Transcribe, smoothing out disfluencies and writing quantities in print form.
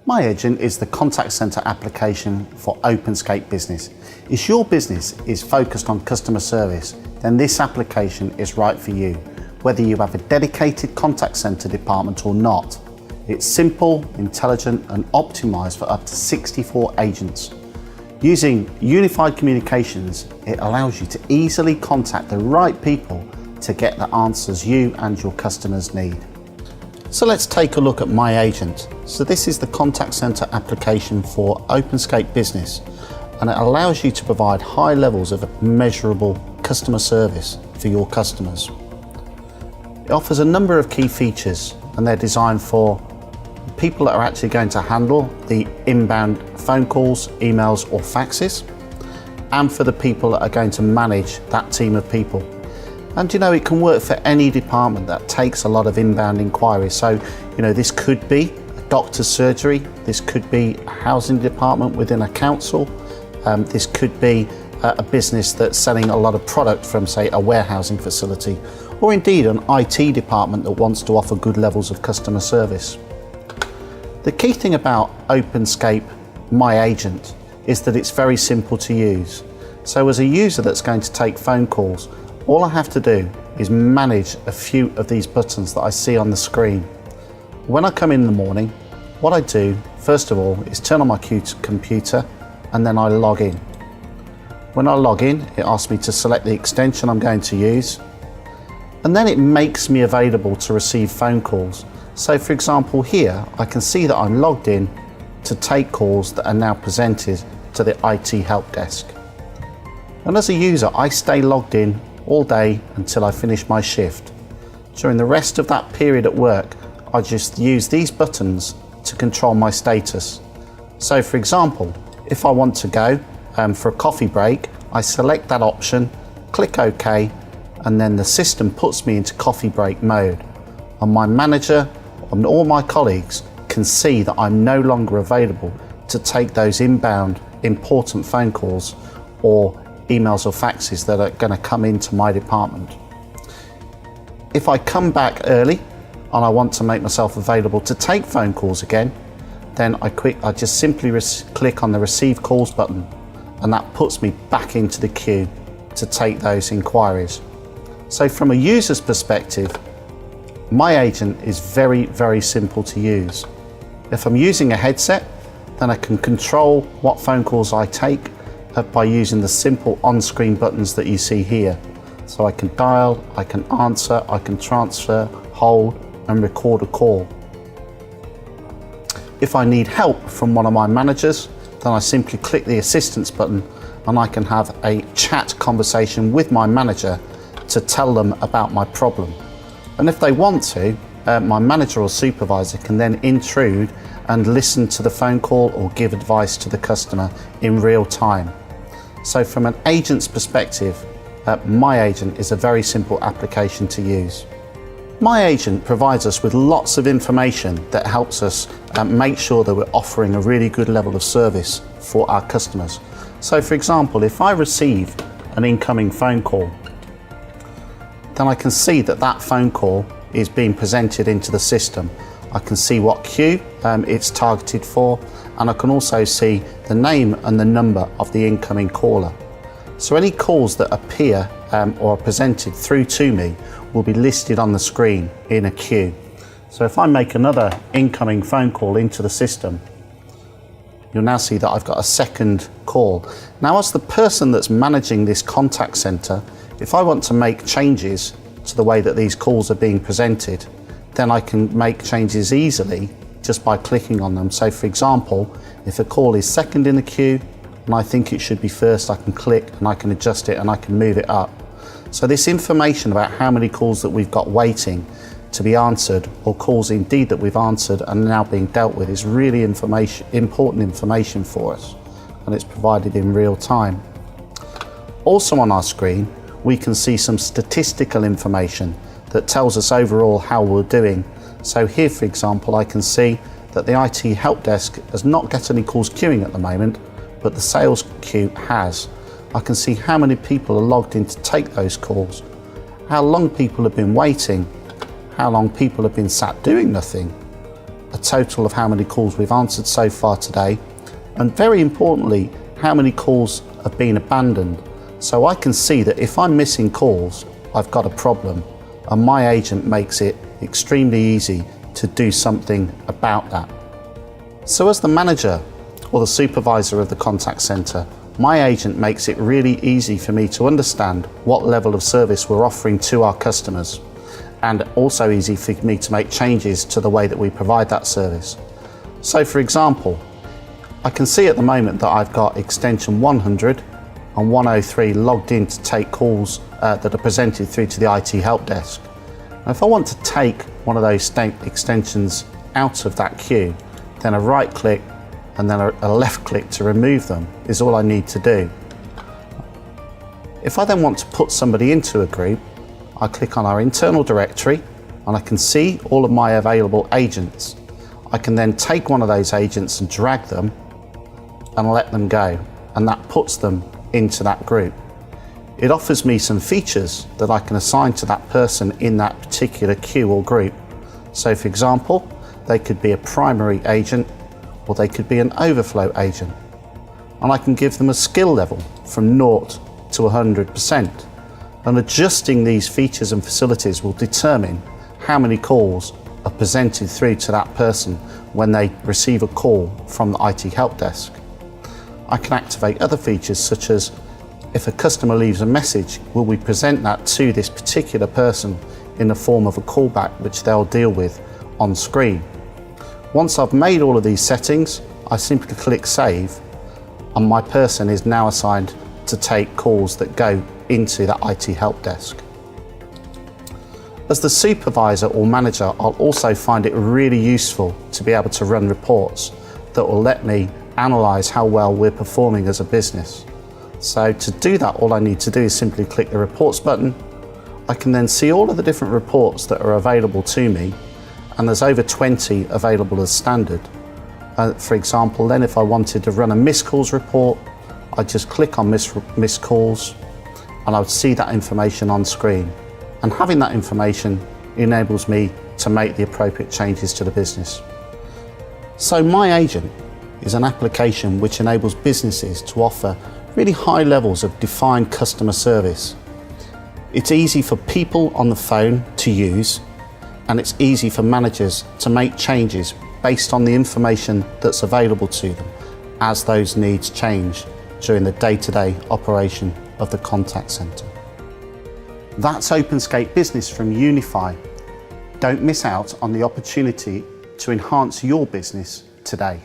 myAgent is the contact center application for OpenScape Business. If your business is focused on customer service, then this application is right for you, whether you have a dedicated contact center department or not. It's simple, intelligent, and optimized for up to 64 agents. Using unified communications, it allows you to easily contact the right people to get the answers you and your customers need. So let's take a look at myAgent. So this is the contact center application for OpenScape Business, and it allows you to provide high levels of measurable customer service for your customers. It offers a number of key features, and they're designed for people that are actually going to handle the inbound phone calls, emails or faxes, and for the people that are going to manage that team of people. And it can work for any department that takes a lot of inbound inquiries. So this could be a doctor's surgery, this could be a housing department within a council, this could be a business that's selling a lot of product from, say, a warehousing facility, or indeed an IT department that wants to offer good levels of customer service. The key thing about OpenScape myAgent is that it's very simple to use. So as a user that's going to take phone calls, all I have to do is manage a few of these buttons that I see on the screen. When I come in the morning, what I do, first of all, is turn on my computer and then I log in. When I log in, it asks me to select the extension I'm going to use, and then it makes me available to receive phone calls. So for example here, I can see that I'm logged in to take calls that are now presented to the IT help desk. And as a user, I stay logged in all day until I finish my shift. During the rest of that period at work, I just use these buttons to control my status. So for example, if I want to go for a coffee break, I select that option, click OK, and then the system puts me into coffee break mode. And my manager and all my colleagues can see that I'm no longer available to take those inbound important phone calls or emails or faxes that are going to come into my department. If I come back early and I want to make myself available to take phone calls again, then I just simply click on the receive calls button, and that puts me back into the queue to take those inquiries. So from a user's perspective, myAgent is very, very simple to use. If I'm using a headset, then I can control what phone calls I take by using the simple on-screen buttons that you see here. So I can dial, I can answer, I can transfer, hold and record a call. If I need help from one of my managers, then I simply click the assistance button and I can have a chat conversation with my manager to tell them about my problem. And if they want to, my manager or supervisor can then intrude and listen to the phone call or give advice to the customer in real time. So from an agent's perspective, myAgent is a very simple application to use. myAgent provides us with lots of information that helps us make sure that we're offering a really good level of service for our customers. So for example, if I receive an incoming phone call, then I can see that that phone call is being presented into the system. I can see what queue it's targeted for, and I can also see the name and the number of the incoming caller. So any calls that appear or are presented through to me will be listed on the screen in a queue. So if I make another incoming phone call into the system, you'll now see that I've got a second call. Now, as the person that's managing this contact center, if I want to make changes to the way that these calls are being presented, then I can make changes easily just by clicking on them. So for example, if a call is second in the queue and I think it should be first, I can click and I can adjust it and I can move it up. So this information about how many calls that we've got waiting to be answered, or calls indeed that we've answered and now being dealt with, is really important information for us, and it's provided in real time. Also on our screen, we can see some statistical information that tells us overall how we're doing. So here, for example, I can see that the IT help desk has not got any calls queuing at the moment, but the sales queue has. I can see how many people are logged in to take those calls, how long people have been waiting, how long people have been sat doing nothing, a total of how many calls we've answered so far today, and very importantly, how many calls have been abandoned. So I can see that if I'm missing calls, I've got a problem, and myAgent makes it extremely easy to do something about that. So as the manager or the supervisor of the contact centre, myAgent makes it really easy for me to understand what level of service we're offering to our customers, and also easy for me to make changes to the way that we provide that service. So for example, I can see at the moment that I've got extension 100 and 103 logged in to take calls that are presented through to the IT help desk. Now, if I want to take one of those extensions out of that queue, then a right click and then a left click to remove them is all I need to do. If I then want to put somebody into a group, I click on our internal directory and I can see all of my available agents. I can then take one of those agents and drag them and let them go, and that puts them into that group. It offers me some features that I can assign to that person in that particular queue or group. So for example, they could be a primary agent or they could be an overflow agent. And I can give them a skill level from 0 to 100%. And adjusting these features and facilities will determine how many calls are presented through to that person when they receive a call from the IT help desk. I can activate other features such as, if a customer leaves a message, will we present that to this particular person in the form of a callback which they'll deal with on screen. Once I've made all of these settings, I simply click save, and my person is now assigned to take calls that go into that IT help desk. As the supervisor or manager, I'll also find it really useful to be able to run reports that will let me analyse how well we're performing as a business. So to do that, all I need to do is simply click the reports button. I can then see all of the different reports that are available to me, and there's over 20 available as standard. For example, then if I wanted to run a missed calls report, I'd just click on missed calls and I would see that information on screen. And having that information enables me to make the appropriate changes to the business. So myAgent is an application which enables businesses to offer really high levels of defined customer service. It's easy for people on the phone to use, and it's easy for managers to make changes based on the information that's available to them as those needs change during the day-to-day operation of the contact centre. That's OpenScape Business from Unify. Don't miss out on the opportunity to enhance your business today.